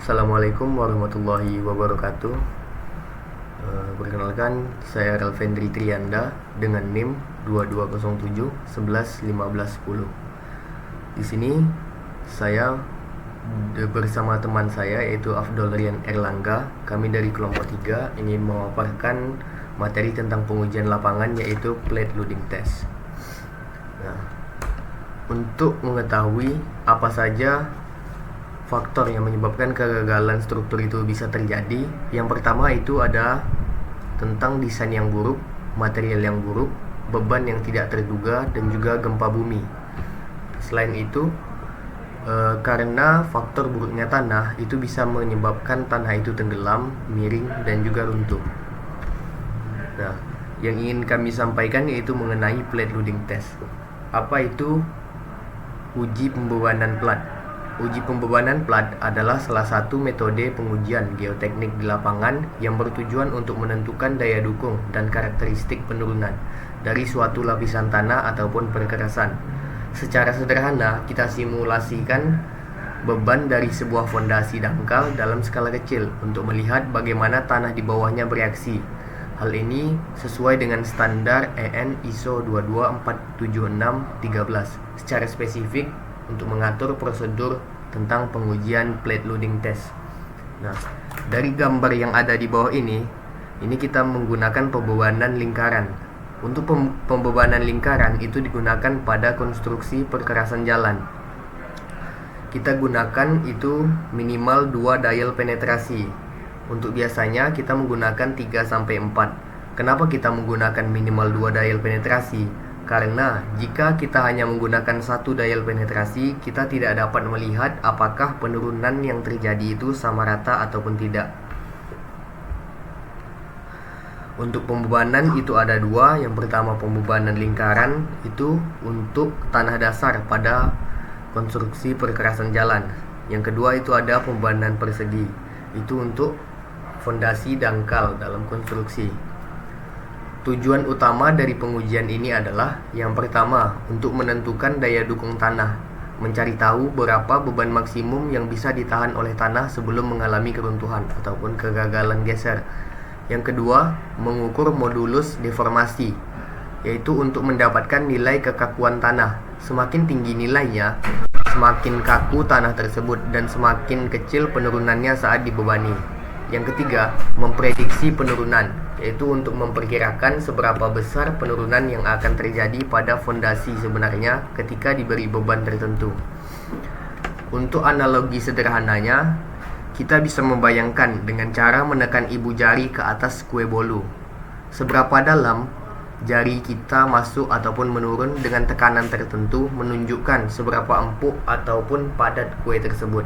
Assalamualaikum warahmatullahi wabarakatuh. Perkenalkan, saya Ralvendri Trianda dengan NIM 2207 11 15 10. Di sini saya bersama teman saya yaitu Afdol Rian Erlangga. Kami dari kelompok 3 ingin memaparkan materi tentang pengujian lapangan yaitu plate loading test. Nah, untuk mengetahui apa saja faktor yang menyebabkan kegagalan struktur itu bisa terjadi, yang pertama itu ada tentang desain yang buruk, material yang buruk, beban yang tidak terduga, dan juga gempa bumi. Selain itu, karena faktor buruknya tanah itu bisa menyebabkan tanah itu tenggelam, miring, dan juga runtuh. Nah, yang ingin kami sampaikan yaitu mengenai plate loading test. Apa itu uji pembebanan plat? Uji pembebanan plat adalah salah satu metode pengujian geoteknik di lapangan yang bertujuan untuk menentukan daya dukung dan karakteristik penurunan dari suatu lapisan tanah ataupun perkerasan. Secara sederhana, kita simulasikan beban dari sebuah fondasi dangkal dalam skala kecil untuk melihat bagaimana tanah di bawahnya bereaksi. Hal ini sesuai dengan standar EN ISO 22476-13 secara spesifik untuk mengatur prosedur tentang pengujian plate loading test. Nah, dari gambar yang ada di bawah ini kita menggunakan pembebanan lingkaran. Untuk pembebanan lingkaran itu digunakan pada konstruksi perkerasan jalan. Kita gunakan itu minimal 2 dial penetrasi. Untuk biasanya kita menggunakan 3-4. Kenapa kita menggunakan minimal 2 dial penetrasi? Karena jika kita hanya menggunakan 1 dial penetrasi, kita tidak dapat melihat apakah penurunan yang terjadi itu sama rata ataupun tidak. Untuk pembebanan itu ada 2. Yang pertama pembebanan lingkaran itu untuk tanah dasar pada konstruksi perkerasan jalan. Yang kedua itu ada pembebanan persegi, itu untuk fondasi dangkal dalam konstruksi. Tujuan utama dari pengujian ini adalah yang pertama, untuk menentukan daya dukung tanah, mencari tahu berapa beban maksimum yang bisa ditahan oleh tanah sebelum mengalami keruntuhan ataupun kegagalan geser. Yang kedua, mengukur modulus deformasi, yaitu untuk mendapatkan nilai kekakuan tanah. Semakin tinggi nilainya, semakin kaku tanah tersebut dan semakin kecil penurunannya saat dibebani. Yang ketiga, memprediksi penurunan, yaitu untuk memperkirakan seberapa besar penurunan yang akan terjadi pada fondasi sebenarnya ketika diberi beban tertentu. Untuk analogi sederhananya, kita bisa membayangkan dengan cara menekan ibu jari ke atas kue bolu. Seberapa dalam jari kita masuk ataupun menurun dengan tekanan tertentu menunjukkan seberapa empuk ataupun padat kue tersebut.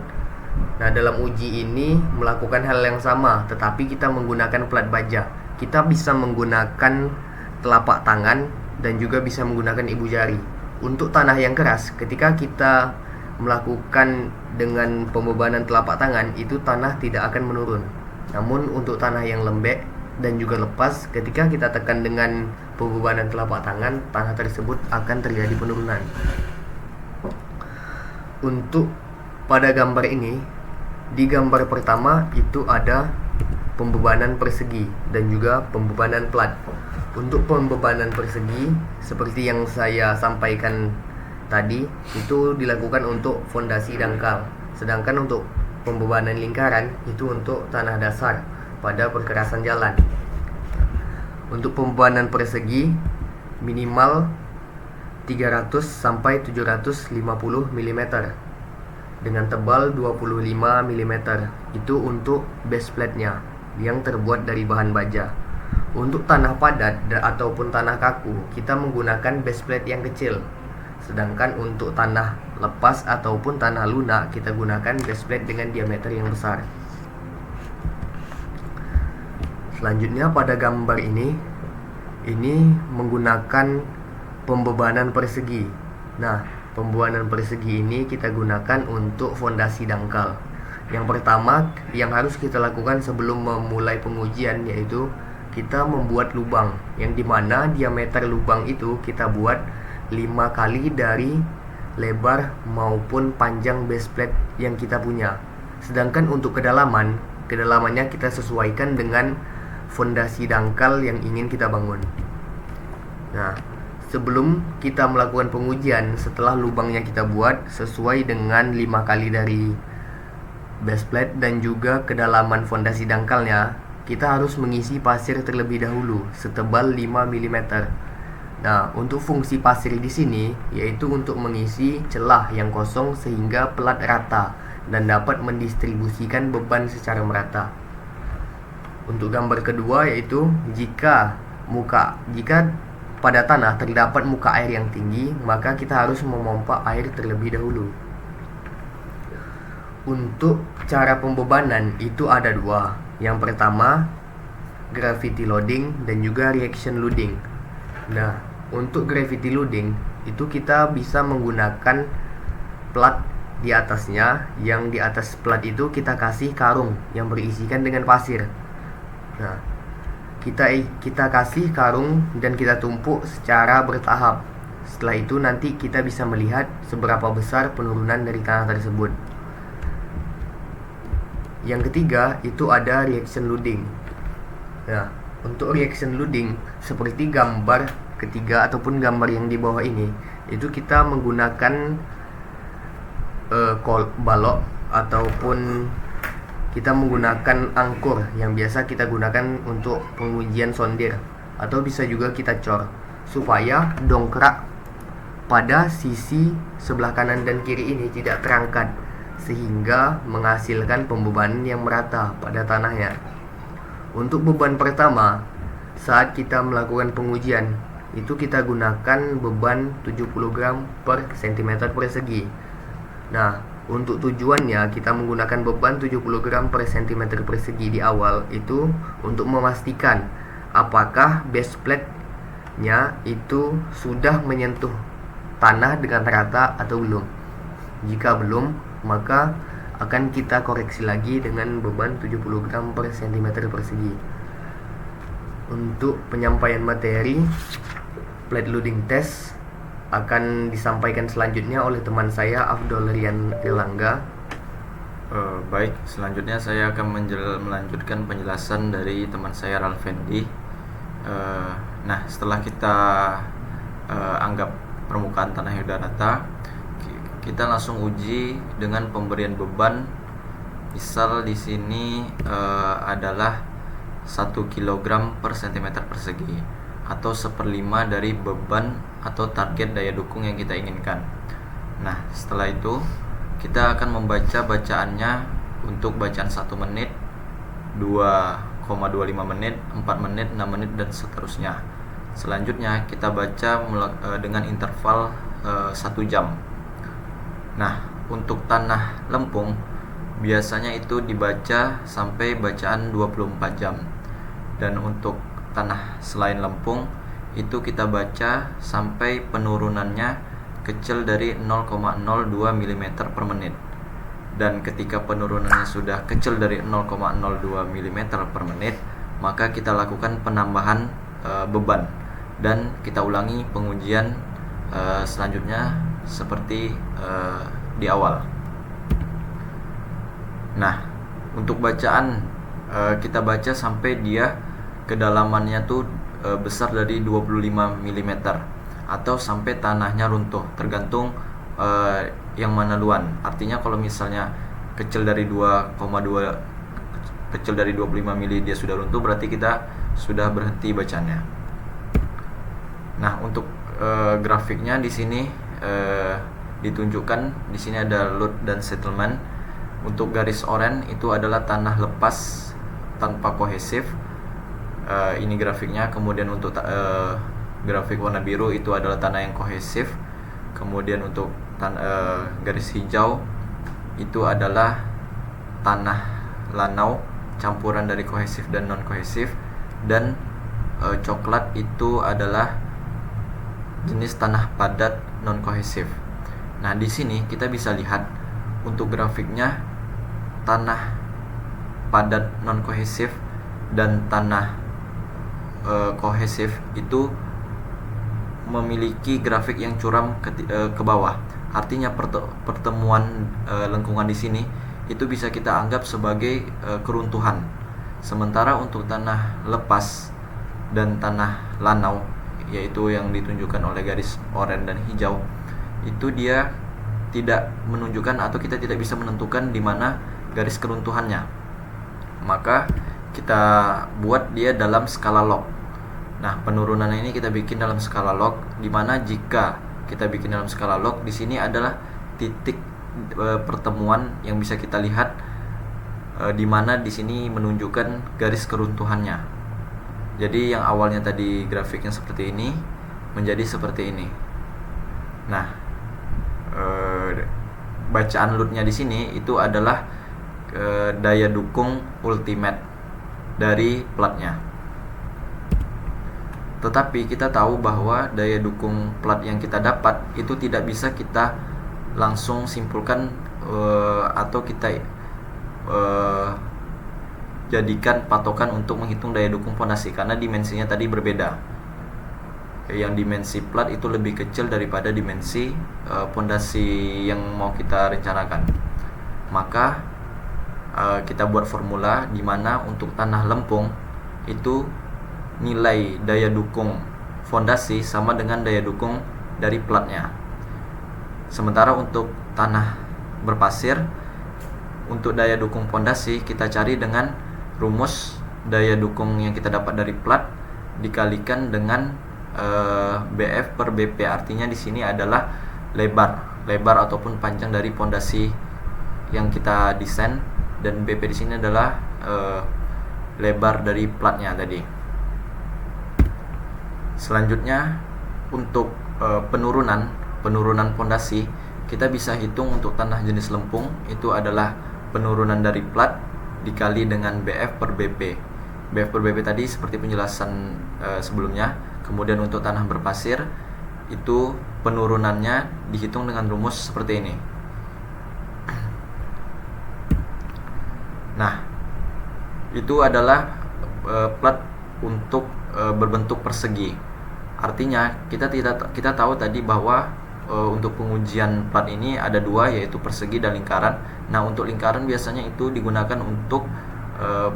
Nah, dalam uji ini melakukan hal yang sama, tetapi kita menggunakan plat baja. Kita bisa menggunakan telapak tangan dan juga bisa menggunakan ibu jari. Untuk tanah yang keras, ketika kita melakukan dengan pembebanan telapak tangan, itu tanah tidak akan menurun. Namun untuk tanah yang lembek dan juga lepas, ketika kita tekan dengan pembebanan telapak tangan, tanah tersebut akan terjadi penurunan. Untuk pada gambar ini, di gambar pertama itu ada pembebanan persegi dan juga pembebanan plat. Untuk pembebanan persegi, seperti yang saya sampaikan tadi, itu dilakukan untuk fondasi dangkal. Sedangkan untuk pembebanan lingkaran itu untuk tanah dasar pada perkerasan jalan. Untuk pembebanan persegi minimal 300-750 mm dengan tebal 25 mm. Itu untuk base plate-nya yang terbuat dari bahan baja. Untuk tanah padat ataupun tanah kaku, kita menggunakan base plate yang kecil. Sedangkan untuk tanah lepas ataupun tanah lunak, kita gunakan base plate dengan diameter yang besar. Selanjutnya pada gambar ini menggunakan pembebanan persegi. Nah, pembebanan persegi ini kita gunakan untuk fondasi dangkal. Yang pertama yang harus kita lakukan sebelum memulai pengujian yaitu kita membuat lubang, yang dimana diameter lubang itu kita buat 5 kali dari lebar maupun panjang base plate yang kita punya. Sedangkan untuk kedalamannya kita sesuaikan dengan fondasi dangkal yang ingin kita bangun. Nah, sebelum kita melakukan pengujian, setelah lubangnya kita buat sesuai dengan 5 kali dari base plate dan juga kedalaman fondasi dangkalnya, kita harus mengisi pasir terlebih dahulu setebal 5 mm. Nah, untuk fungsi pasir di sini yaitu untuk mengisi celah yang kosong sehingga pelat rata dan dapat mendistribusikan beban secara merata. Untuk gambar kedua yaitu jika pada tanah terdapat muka air yang tinggi, maka kita harus memompa air terlebih dahulu. Untuk cara pembebanan itu ada dua. Yang pertama, gravity loading dan juga reaction loading. Nah, untuk gravity loading itu kita bisa menggunakan plat di atasnya, yang di atas plat itu kita kasih karung yang berisikan dengan pasir. Nah, kita kasih karung dan kita tumpuk secara bertahap. Setelah itu nanti kita bisa melihat seberapa besar penurunan dari tanah tersebut. Yang ketiga itu ada reaction loading. Nah, untuk reaction loading seperti gambar ketiga ataupun gambar yang di bawah ini, itu kita menggunakan balok ataupun kita menggunakan angkur yang biasa kita gunakan untuk pengujian sondir, atau bisa juga kita cor supaya dongkrak pada sisi sebelah kanan dan kiri ini tidak terangkat, sehingga menghasilkan pembebanan yang merata pada tanahnya. Untuk beban pertama, saat kita melakukan pengujian, itu kita gunakan beban 70 gram per cm persegi. Nah, untuk tujuannya kita menggunakan beban 70 gram per cm persegi di awal itu untuk memastikan apakah base plate-nya itu sudah menyentuh tanah dengan rata atau belum. Jika belum, maka akan kita koreksi lagi dengan beban 70 gram per cm persegi. Untuk penyampaian materi plate loading test akan disampaikan selanjutnya oleh teman saya Afdol Rian Erlangga. Baik, selanjutnya saya akan melanjutkan penjelasan dari teman saya Ralfendi. Nah, setelah kita anggap permukaan tanah yang sudah rata, kita langsung uji dengan pemberian beban. Misal di sini adalah 1 kg per cm persegi atau 1/5 dari beban atau target daya dukung yang kita inginkan. Nah, setelah itu kita akan membaca bacaannya untuk bacaan 1 menit, 2,25 menit, 4 menit, 6 menit, dan seterusnya. Selanjutnya kita baca dengan interval 1 jam. Nah, untuk tanah lempung biasanya itu dibaca sampai bacaan 24 jam. Dan untuk tanah selain lempung itu kita baca sampai penurunannya kecil dari 0,02 mm per menit. Dan ketika penurunannya sudah kecil dari 0,02 mm per menit, maka kita lakukan penambahan beban dan kita ulangi pengujian selanjutnya seperti di awal. Nah, untuk bacaan kita baca sampai dia kedalamannya tuh besar dari 25 mm atau sampai tanahnya runtuh, tergantung yang mana duluan. Artinya kalau misalnya kecil dari 25 mm dia sudah runtuh, berarti kita sudah berhenti bacanya. Nah, untuk grafiknya di sini ditunjukkan. Di sini ada load dan settlement. Untuk garis oranye itu adalah tanah lepas tanpa kohesif. Ini grafiknya. Kemudian untuk grafik warna biru itu adalah tanah yang kohesif. Kemudian untuk garis hijau itu adalah tanah lanau campuran dari kohesif dan non kohesif. Dan coklat itu adalah jenis tanah padat non kohesif. Nah, di sini kita bisa lihat untuk grafiknya tanah padat non kohesif dan tanah kohesif itu memiliki grafik yang curam ke bawah. Artinya pertemuan lengkungan di sini itu bisa kita anggap sebagai keruntuhan. Sementara untuk tanah lepas dan tanah lanau, yaitu yang ditunjukkan oleh garis oranye dan hijau, itu dia tidak menunjukkan atau kita tidak bisa menentukan di mana garis keruntuhannya. Maka kita buat dia dalam skala log. Nah, penurunan ini kita bikin dalam skala log, di mana jika kita bikin dalam skala log, di sini adalah titik pertemuan yang bisa kita lihat, di mana di sini menunjukkan garis keruntuhannya. Jadi yang awalnya tadi grafiknya seperti ini menjadi seperti ini. Nah, bacaan loadnya di sini itu adalah daya dukung ultimate dari platnya. Tetapi kita tahu bahwa daya dukung plat yang kita dapat itu tidak bisa kita langsung simpulkan atau kita jadikan patokan untuk menghitung daya dukung fondasi, karena dimensinya tadi berbeda. Yang dimensi plat itu lebih kecil daripada dimensi fondasi yang mau kita rencanakan. Maka kita buat formula di mana untuk tanah lempung itu nilai daya dukung fondasi sama dengan daya dukung dari platnya. Sementara untuk tanah berpasir, untuk daya dukung fondasi kita cari dengan rumus daya dukung yang kita dapat dari plat dikalikan dengan BF per BP. Artinya di sini adalah lebar ataupun panjang dari fondasi yang kita desain, dan BP di sini adalah lebar dari platnya tadi. Selanjutnya untuk penurunan fondasi, kita bisa hitung untuk tanah jenis lempung itu adalah penurunan dari plat dikali dengan BF per BP. BF per BP tadi seperti penjelasan sebelumnya. Kemudian untuk tanah berpasir itu penurunannya dihitung dengan rumus seperti ini. Nah, itu adalah plat untuk berbentuk persegi. Artinya kita tahu tadi bahwa untuk pengujian plat ini ada dua, yaitu persegi dan lingkaran. Nah, untuk lingkaran biasanya itu digunakan untuk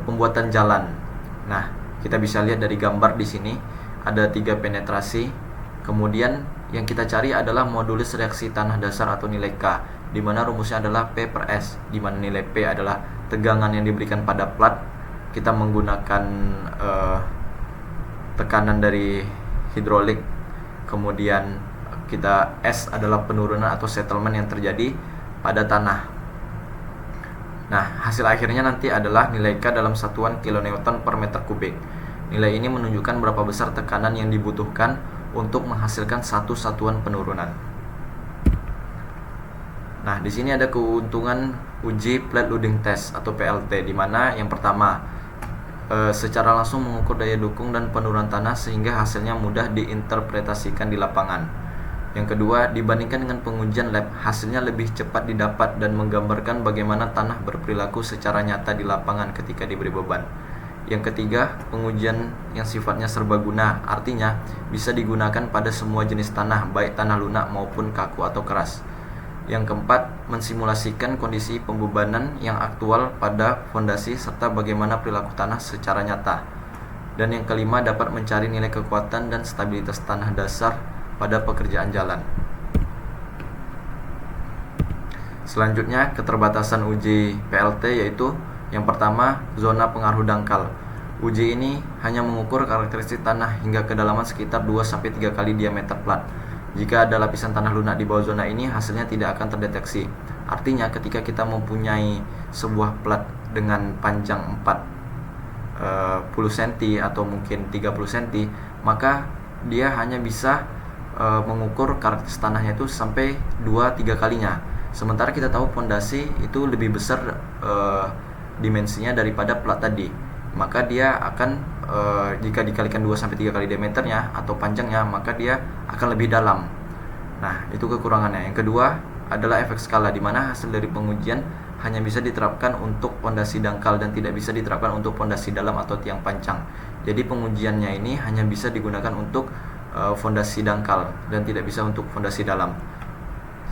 pembuatan jalan. Nah, kita bisa lihat dari gambar di sini ada 3 penetrasi. Kemudian yang kita cari adalah modulus reaksi tanah dasar atau nilai K, di mana rumusnya adalah P per S, di mana nilai P adalah tegangan yang diberikan pada plat. Kita menggunakan tekanan dari hidrolik, kemudian kita S adalah penurunan atau settlement yang terjadi pada tanah. Nah, hasil akhirnya nanti adalah nilai K dalam satuan kilonewton per meter kubik. Nilai ini menunjukkan berapa besar tekanan yang dibutuhkan untuk menghasilkan satu satuan penurunan. Nah, di sini ada keuntungan uji plate loading test atau PLT, di mana yang pertama secara langsung mengukur daya dukung dan penurunan tanah sehingga hasilnya mudah diinterpretasikan di lapangan. Yang kedua, dibandingkan dengan pengujian lab, hasilnya lebih cepat didapat dan menggambarkan bagaimana tanah berperilaku secara nyata di lapangan ketika diberi beban. Yang ketiga, pengujian yang sifatnya serbaguna, artinya bisa digunakan pada semua jenis tanah, baik tanah lunak maupun kaku atau keras. Yang keempat, mensimulasikan kondisi pembebanan yang aktual pada fondasi serta bagaimana perilaku tanah secara nyata. Dan yang kelima, dapat mencari nilai kekuatan dan stabilitas tanah dasar pada pekerjaan jalan. Selanjutnya, keterbatasan uji PLT yaitu yang pertama, zona pengaruh dangkal. Uji ini hanya mengukur karakteristik tanah hingga kedalaman sekitar 2-3 kali diameter plat. Jika ada lapisan tanah lunak di bawah zona ini, hasilnya tidak akan terdeteksi. Artinya ketika kita mempunyai sebuah plat dengan panjang 40 cm atau mungkin 30 cm, maka dia hanya bisa mengukur karakteristik tanahnya itu sampai 2-3 kalinya. Sementara kita tahu fondasi itu lebih besar dimensinya daripada plat tadi. Maka dia akan jika dikalikan 2-3 kali diameternya atau panjangnya, maka dia akan lebih dalam. Nah, itu kekurangannya. Yang kedua adalah efek skala, di mana hasil dari pengujian hanya bisa diterapkan untuk fondasi dangkal dan tidak bisa diterapkan untuk fondasi dalam atau tiang pancang. Jadi pengujiannya ini hanya bisa digunakan untuk fondasi dangkal dan tidak bisa untuk fondasi dalam.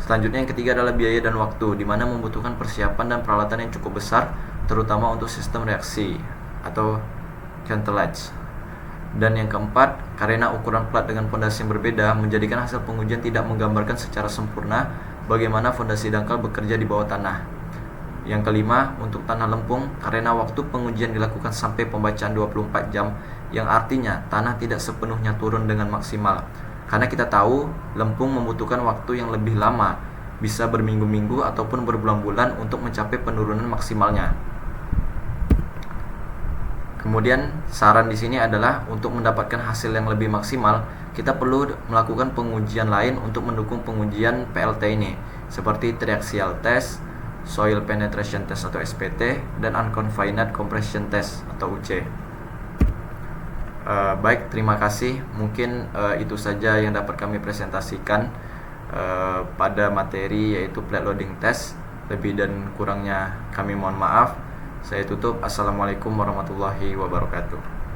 Selanjutnya yang ketiga adalah biaya dan waktu, di mana membutuhkan persiapan dan peralatan yang cukup besar, terutama untuk sistem reaksi atau cartilage. Dan yang keempat, karena ukuran plat dengan fondasi yang berbeda menjadikan hasil pengujian tidak menggambarkan secara sempurna bagaimana fondasi dangkal bekerja di bawah tanah. Yang kelima, untuk tanah lempung, karena waktu pengujian dilakukan sampai pembacaan 24 jam, yang artinya tanah tidak sepenuhnya turun dengan maksimal. Karena kita tahu lempung membutuhkan waktu yang lebih lama, bisa berminggu-minggu ataupun berbulan-bulan untuk mencapai penurunan maksimalnya. Kemudian saran di sini adalah untuk mendapatkan hasil yang lebih maksimal, kita perlu melakukan pengujian lain untuk mendukung pengujian PLT ini, seperti triaxial test, soil penetration test atau SPT, dan unconfined compression test atau UC. Baik, terima kasih. Mungkin itu saja yang dapat kami presentasikan pada materi yaitu plate loading test. Lebih dan kurangnya kami mohon maaf. Saya tutup. Assalamualaikum warahmatullahi wabarakatuh.